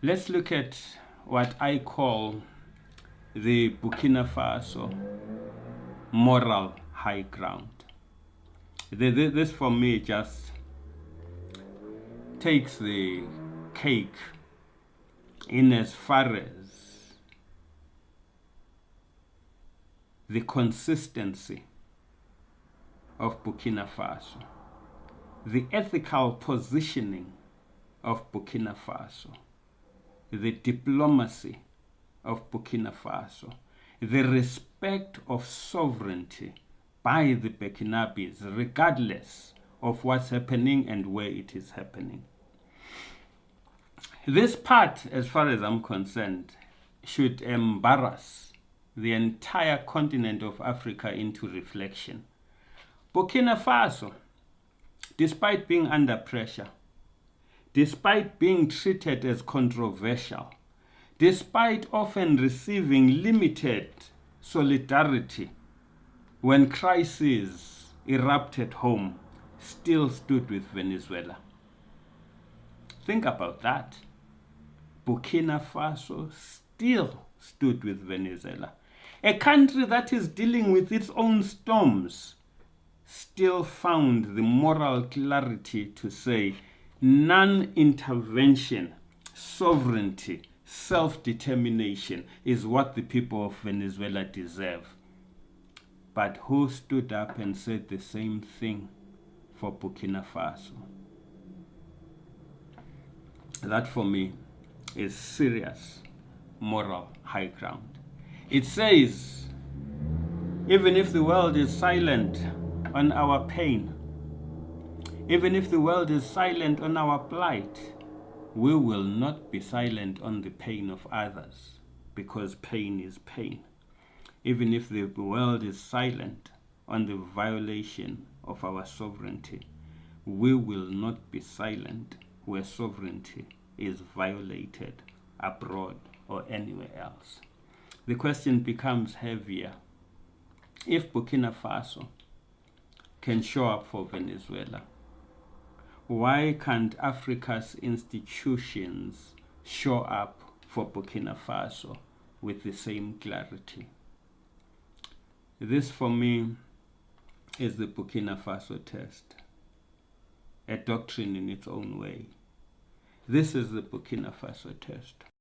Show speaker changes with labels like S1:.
S1: Let's look at what I call the Burkina Faso moral high ground. This for me just takes the cake in as far as the consistency of Burkina Faso, the ethical positioning of Burkina Faso, the diplomacy of Burkina Faso, the respect of sovereignty by the Burkinabes, regardless of what's happening and where it is happening. This part, as far as I'm concerned, should embarrass the entire continent of Africa into reflection. Burkina Faso, despite being under pressure, despite being treated as controversial, despite often receiving limited solidarity when crises erupted home, still stood with Venezuela. Think about that. Burkina Faso still stood with Venezuela. A country that is dealing with its own storms still found the moral clarity to say non-intervention, sovereignty, self-determination is what the people of Venezuela deserve. But who stood up and said the same thing for Burkina Faso? That for me is serious moral high ground. It says, even if the world is silent on our pain, even if the world is silent on our plight, we will not be silent on the pain of others, because pain is pain. Even if the world is silent on the violation of our sovereignty, we will not be silent where sovereignty is violated abroad or anywhere else. The question becomes heavier. If Burkina Faso can show up for Venezuela, why can't Africa's institutions show up for Burkina Faso with the same clarity? This for me is the Burkina Faso test, a doctrine in its own way. This is the Burkina Faso test.